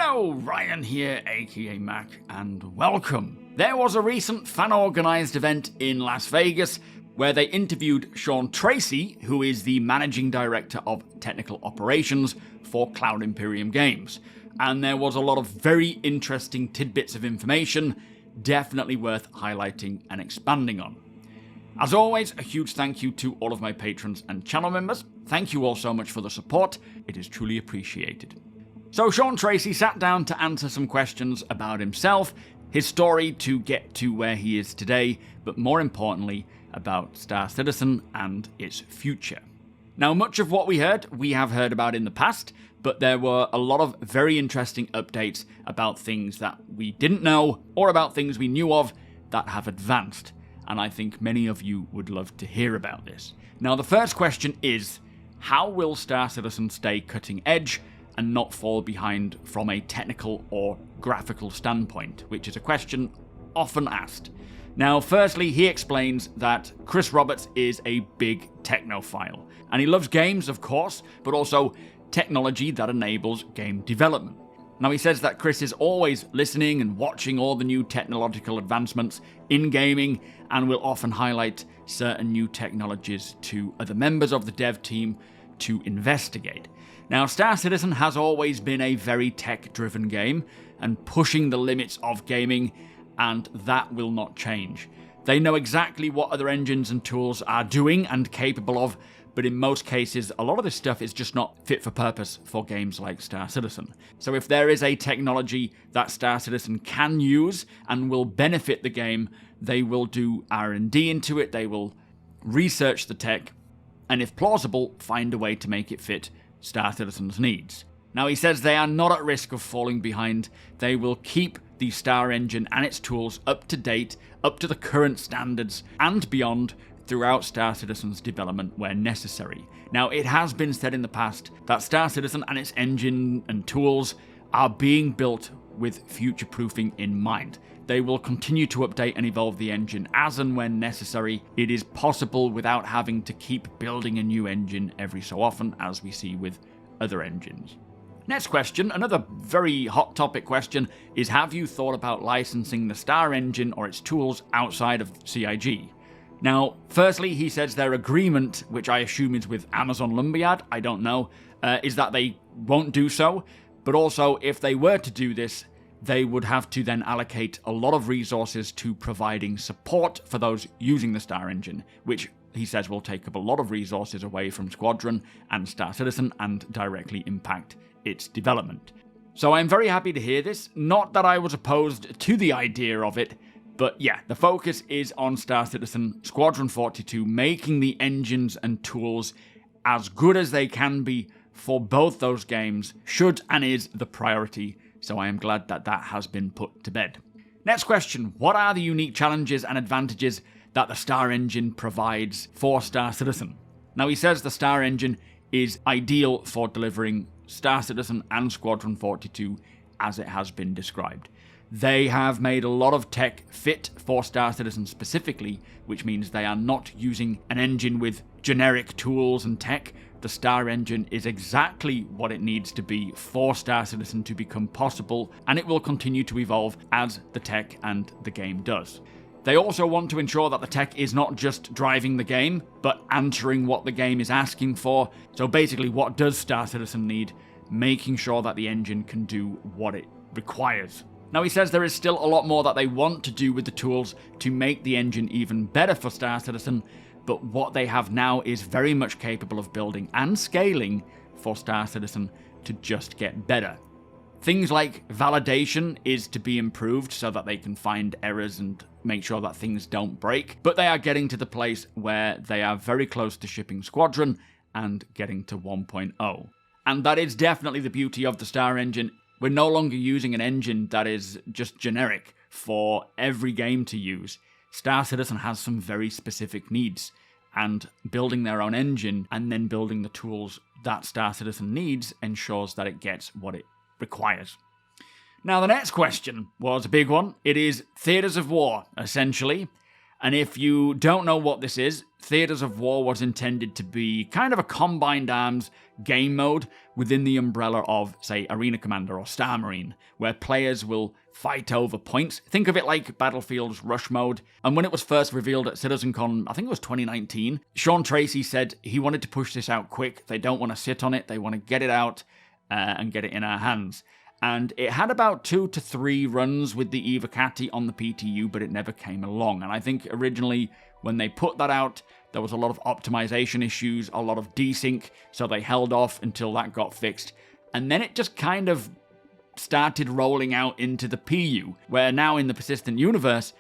Hello, Ryan here, aka Mac, and welcome. There was a recent fan-organised event in Las Vegas where they interviewed Sean Tracey, who is the Managing Director of Technical Operations for Cloud Imperium Games. And there was a lot of very interesting tidbits of information, definitely worth highlighting and expanding on. As always, a huge thank you to all of my patrons and channel members. Thank you all so much for the support, it is truly appreciated. So Sean Tracey sat down to answer some questions about himself, his story to get to where he is today, but more importantly, about Star Citizen and its future. Now, much of what we have heard about in the past, but there were a lot of very interesting updates about things that we didn't know, or about things we knew of that have advanced, and I think many of you would love to hear about this. Now, the first question is, how will Star Citizen stay cutting edge and not fall behind from a technical or graphical standpoint, which is a question often asked. Now, firstly, he explains that Chris Roberts is a big technophile, and he loves games, of course, but also technology that enables game development. Now, he says that Chris is always listening and watching all the new technological advancements in gaming, and will often highlight certain new technologies to other members of the dev team to investigate. Now, Star Citizen has always been a very tech-driven game and pushing the limits of gaming, and that will not change. They know exactly what other engines and tools are doing and capable of, but in most cases, a lot of this stuff is just not fit for purpose for games like Star Citizen. So if there is a technology that Star Citizen can use and will benefit the game, they will do R&D into it, they will research the tech, and if plausible, find a way to make it fit Star Citizen's needs. Now, he says they are not at risk of falling behind. They will keep the StarEngine and its tools up to date, up to the current standards, and beyond throughout Star Citizen's development where necessary. Now, it has been said in the past that Star Citizen and its engine and tools are being built with future-proofing in mind. They will continue to update and evolve the engine as and when necessary. It is possible without having to keep building a new engine every so often, as we see with other engines. Next question, another very hot topic question, is have you thought about licensing the StarEngine or its tools outside of CIG? Now, firstly, he says their agreement, which I assume is with Amazon Lumberyard, I don't know, is that they won't do so, but also if they were to do this, they would have to then allocate a lot of resources to providing support for those using the StarEngine, which he says will take up a lot of resources away from Squadron and Star Citizen and directly impact its development. So I'm very happy to hear this. Not that I was opposed to the idea of it, but yeah, the focus is on Star Citizen, Squadron 42, making the engines and tools as good as they can be for both those games, should and is the priority. So I am glad that that has been put to bed. Next question, what are the unique challenges and advantages that the StarEngine provides for Star Citizen? Now, he says the StarEngine is ideal for delivering Star Citizen and Squadron 42 as it has been described. They have made a lot of tech fit for Star Citizen specifically, which means they are not using an engine with generic tools and tech. The StarEngine is exactly what it needs to be for Star Citizen to become possible, and it will continue to evolve as the tech and the game does. They also want to ensure that the tech is not just driving the game, but answering what the game is asking for. So basically, what does Star Citizen need? Making sure that the engine can do what it requires. Now, he says there is still a lot more that they want to do with the tools to make the engine even better for Star Citizen, but what they have now is very much capable of building and scaling for Star Citizen to just get better. Things like validation is to be improved so that they can find errors and make sure that things don't break, but they are getting to the place where they are very close to shipping Squadron and getting to 1.0. And that is definitely the beauty of the StarEngine. We're no longer using an engine that is just generic for every game to use. Star Citizen has some very specific needs, and building their own engine and then building the tools that Star Citizen needs ensures that it gets what it requires. Now, the next question was a big one. It is theaters of war, essentially. And if you don't know what this is, Theatres of War was intended to be kind of a combined arms game mode within the umbrella of, say, Arena Commander or Star Marine, where players will fight over points. Think of it like Battlefield's Rush mode. And when it was first revealed at CitizenCon, I think it was 2019, Sean Tracey said he wanted to push this out quick. They don't want to sit on it. They want to get it out and get it in our hands. And it had about 2 to 3 runs with the Evocati on the PTU, but it never came along. And I think originally when they put that out, there was a lot of optimization issues, a lot of desync, so they held off until that got fixed. And then it just kind of started rolling out into the PU, where now in the Persistent Universe,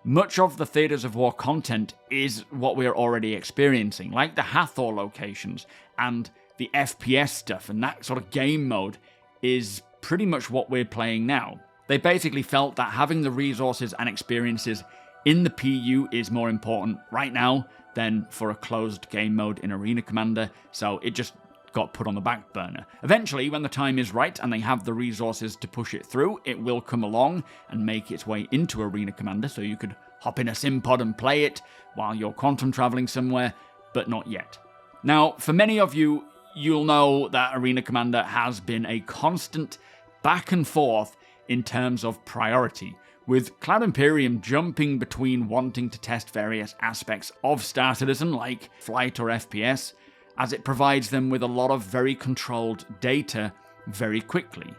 much of the Theatres of War content is what we're already experiencing, like the Hathor locations and the FPS stuff, and that sort of game mode is pretty much what we're playing now. They basically felt that having the resources and experiences in the PU is more important right now than for a closed game mode in Arena Commander, so it just got put on the back burner. Eventually, when the time is right and they have the resources to push it through, it will come along and make its way into Arena Commander, so you could hop in a sim pod and play it while you're quantum traveling somewhere, but not yet. Now, for many of you, you'll know that Arena Commander has been a constant back and forth in terms of priority, with Cloud Imperium jumping between wanting to test various aspects of Star Citizen, like flight or FPS, as it provides them with a lot of very controlled data very quickly,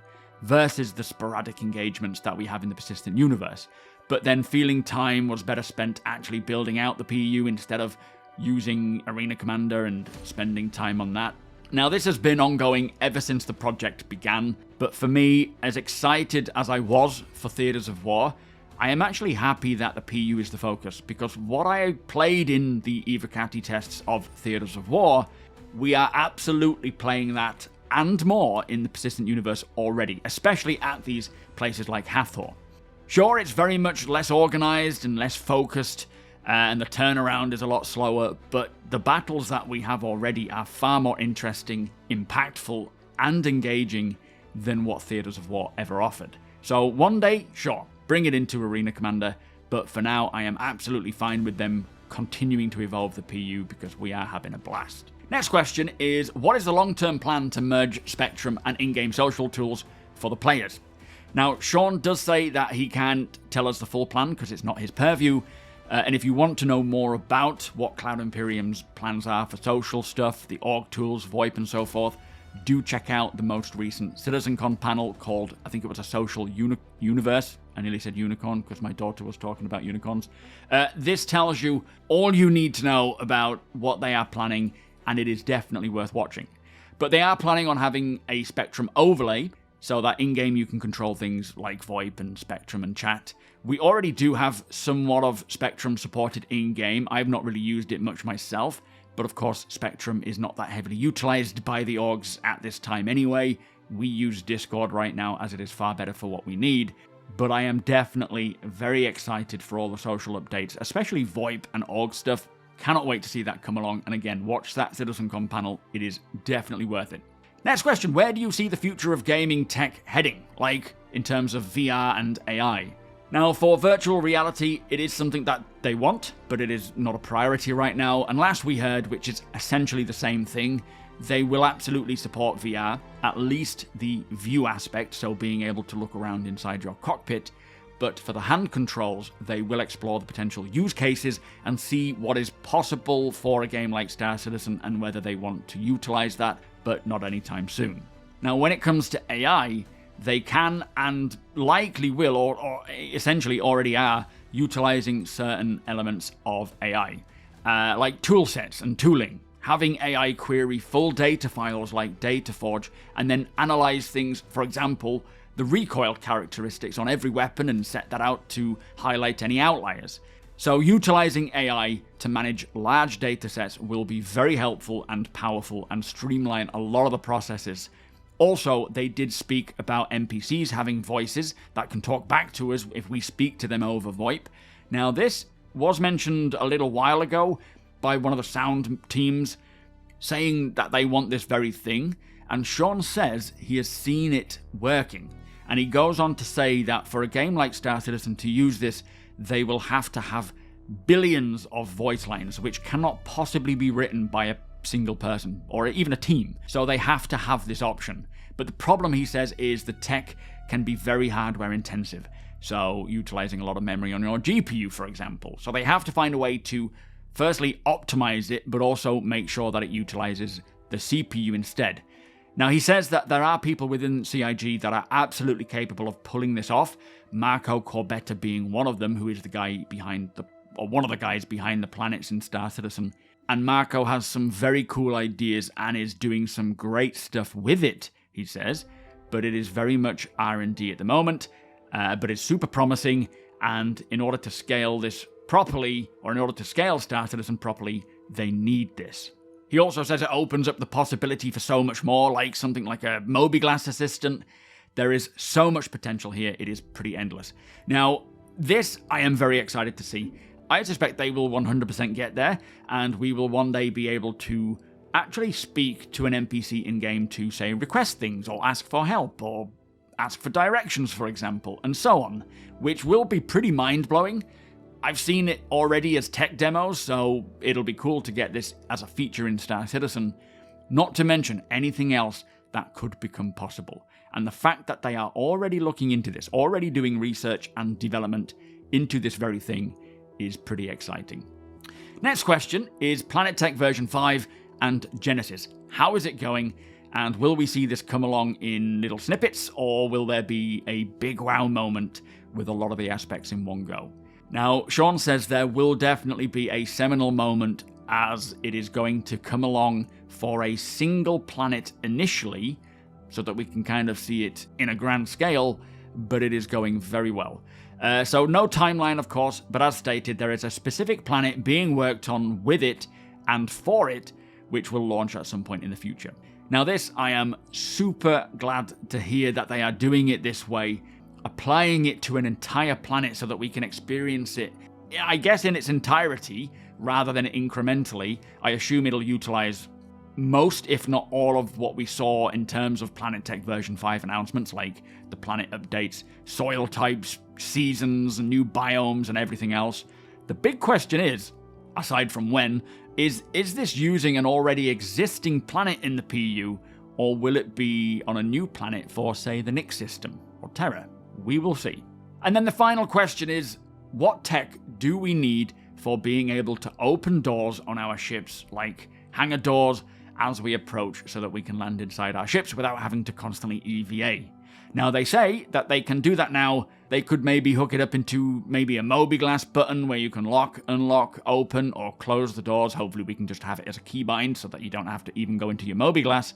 versus the sporadic engagements that we have in the Persistent Universe, but then feeling time was better spent actually building out the PU instead of using Arena Commander and spending time on that. Now, this has been ongoing ever since the project began, but for me, as excited as I was for Theatres of War, I am actually happy that the PU is the focus, because what I played in the Evocati tests of Theatres of War, we are absolutely playing that and more in the Persistent Universe already, especially at these places like Hathor. Sure, it's very much less organised and less focused, and the turnaround is a lot slower, but the battles that we have already are far more interesting, impactful, and engaging than what Theatres of War ever offered. So one day, sure, bring it into Arena Commander, but for now I am absolutely fine with them continuing to evolve the PU because we are having a blast. Next question is, what is the long-term plan to merge Spectrum and in-game social tools for the players? Now, Sean does say that he can't tell us the full plan because it's not his purview, and if you want to know more about what Cloud Imperium's plans are for social stuff, the org tools, VoIP and so forth, do check out the most recent CitizenCon panel called, I think it was a social universe. I nearly said unicorn because my daughter was talking about unicorns. This tells you all you need to know about what they are planning, and it is definitely worth watching. But they are planning on having a Spectrum overlay, so that in-game you can control things like VoIP and Spectrum and chat. We already do have somewhat of Spectrum supported in-game. I've not really used it much myself, but of course Spectrum is not that heavily utilized by the orgs at this time anyway. We use Discord right now as it is far better for what we need, but I am definitely very excited for all the social updates, especially VoIP and org stuff. Cannot wait to see that come along, and again, watch that CitizenCon panel. It is definitely worth it. Next question, where do you see the future of gaming tech heading, like in terms of VR and AI? Now, for virtual reality, it is something that they want, but it is not a priority right now. And last we heard, which is essentially the same thing, they will absolutely support VR, at least the view aspect, so being able to look around inside your cockpit. But for the hand controls, they will explore the potential use cases and see what is possible for a game like Star Citizen and whether they want to utilize that, but not anytime soon. Now, when it comes to AI, they can and likely will, or essentially already are, utilizing certain elements of AI, like tool sets and tooling. Having AI query full data files like DataForge and then analyze things, for example, the recoil characteristics on every weapon and set that out to highlight any outliers. So utilizing AI to manage large datasets will be very helpful and powerful and streamline a lot of the processes. Also, they did speak about NPCs having voices that can talk back to us if we speak to them over VoIP. Now, this was mentioned a little while ago by one of the sound teams, saying that they want this very thing, and Sean says he has seen it working. And he goes on to say that for a game like Star Citizen to use this, they will have to have billions of voice lines which cannot possibly be written by a single person or even a team. So they have to have this option. But the problem, he says, is the tech can be very hardware intensive. So utilizing a lot of memory on your GPU, for example. So they have to find a way to firstly optimize it, but also make sure that it utilizes the CPU instead. Now, he says that there are people within CIG that are absolutely capable of pulling this off, Marco Corbetta being one of them, who is the guy behind one of the guys behind the planets in Star Citizen. And Marco has some very cool ideas and is doing some great stuff with it, he says, but it is very much R&D at the moment, but it's super promising, and in order to scale this properly, or in order to scale Star Citizen properly, they need this. He also says it opens up the possibility for so much more, like something like a MobiGlass assistant. There is so much potential here, it is pretty endless. Now, this I am very excited to see. I suspect they will 100% get there, and we will one day be able to actually speak to an NPC in-game to, say, request things, or ask for help, or ask for directions, for example, and so on, which will be pretty mind-blowing. I've seen it already as tech demos, so it'll be cool to get this as a feature in Star Citizen, not to mention anything else that could become possible. And the fact that they are already looking into this, already doing research and development into this very thing, is pretty exciting. Next question is PlanetTech version 5 and Genesis. How is it going? And will we see this come along in little snippets, or will there be a big wow moment with a lot of the aspects in one go? Now, Sean says there will definitely be a seminal moment, as it is going to come along for a single planet initially, so that we can kind of see it in a grand scale, but it is going very well. So no timeline, of course, but as stated, there is a specific planet being worked on with it and for it, which will launch at some point in the future. Now this, I am super glad to hear that they are doing it this way, applying it to an entire planet so that we can experience it, I guess, in its entirety, rather than incrementally. I assume it'll utilize most, if not all, of what we saw in terms of PlanetTech version 5 announcements, like the planet updates, soil types, seasons, new biomes, and everything else. The big question is, aside from when, is this using an already existing planet in the PU, or will it be on a new planet for, say, the Nyx system, or Terra? We will see. And then the final question is, what tech do we need for being able to open doors on our ships, like hangar doors, as we approach, so that we can land inside our ships without having to constantly EVA? Now, they say that they can do that now. They could maybe hook it up into maybe a MobiGlass button where you can lock, unlock, open, or close the doors. Hopefully we can just have it as a keybind so that you don't have to even go into your MobiGlass.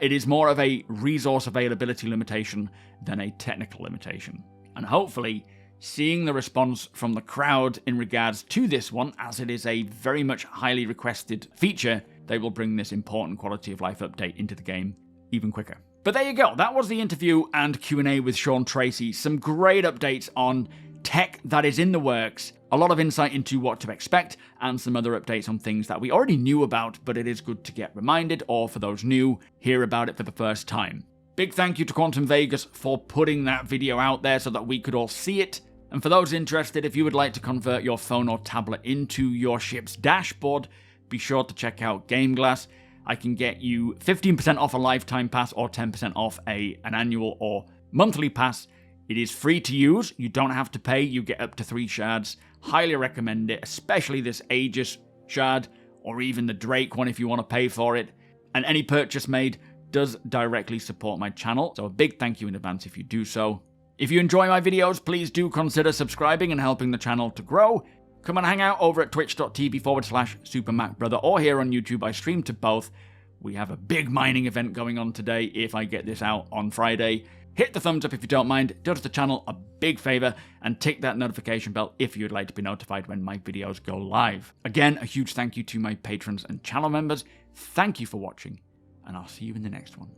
It is more of a resource availability limitation than a technical limitation. And hopefully, seeing the response from the crowd in regards to this one, as it is a very much highly requested feature, they will bring this important quality of life update into the game even quicker. But there you go, that was the interview and Q&A with Sean Tracey. Some great updates on tech that is in the works, a lot of insight into what to expect, and some other updates on things that we already knew about, but it is good to get reminded, or for those new, hear about it for the first time. Big thank you to Quantum Vegas for putting that video out there so that we could all see it. And for those interested, if you would like to convert your phone or tablet into your ship's dashboard, be sure to check out GameGlass. I can get you 15% off a lifetime pass or 10% off an annual or monthly pass. It is free to use. You don't have to pay. You get up to 3 shards. Highly recommend it, especially this Aegis shard, or even the Drake one if you want to pay for it. And any purchase made does directly support my channel, so a big thank you in advance if you do so. If you enjoy my videos, please do consider subscribing and helping the channel to grow. Come and hang out over at twitch.tv/SuperMacBrother, or here on YouTube. I stream to both. We have a big mining event going on today if I get this out on Friday. Hit the thumbs up if you don't mind. It does the channel a big favor, and tick that notification bell if you'd like to be notified when my videos go live. Again, a huge thank you to my patrons and channel members. Thank you for watching, and I'll see you in the next one.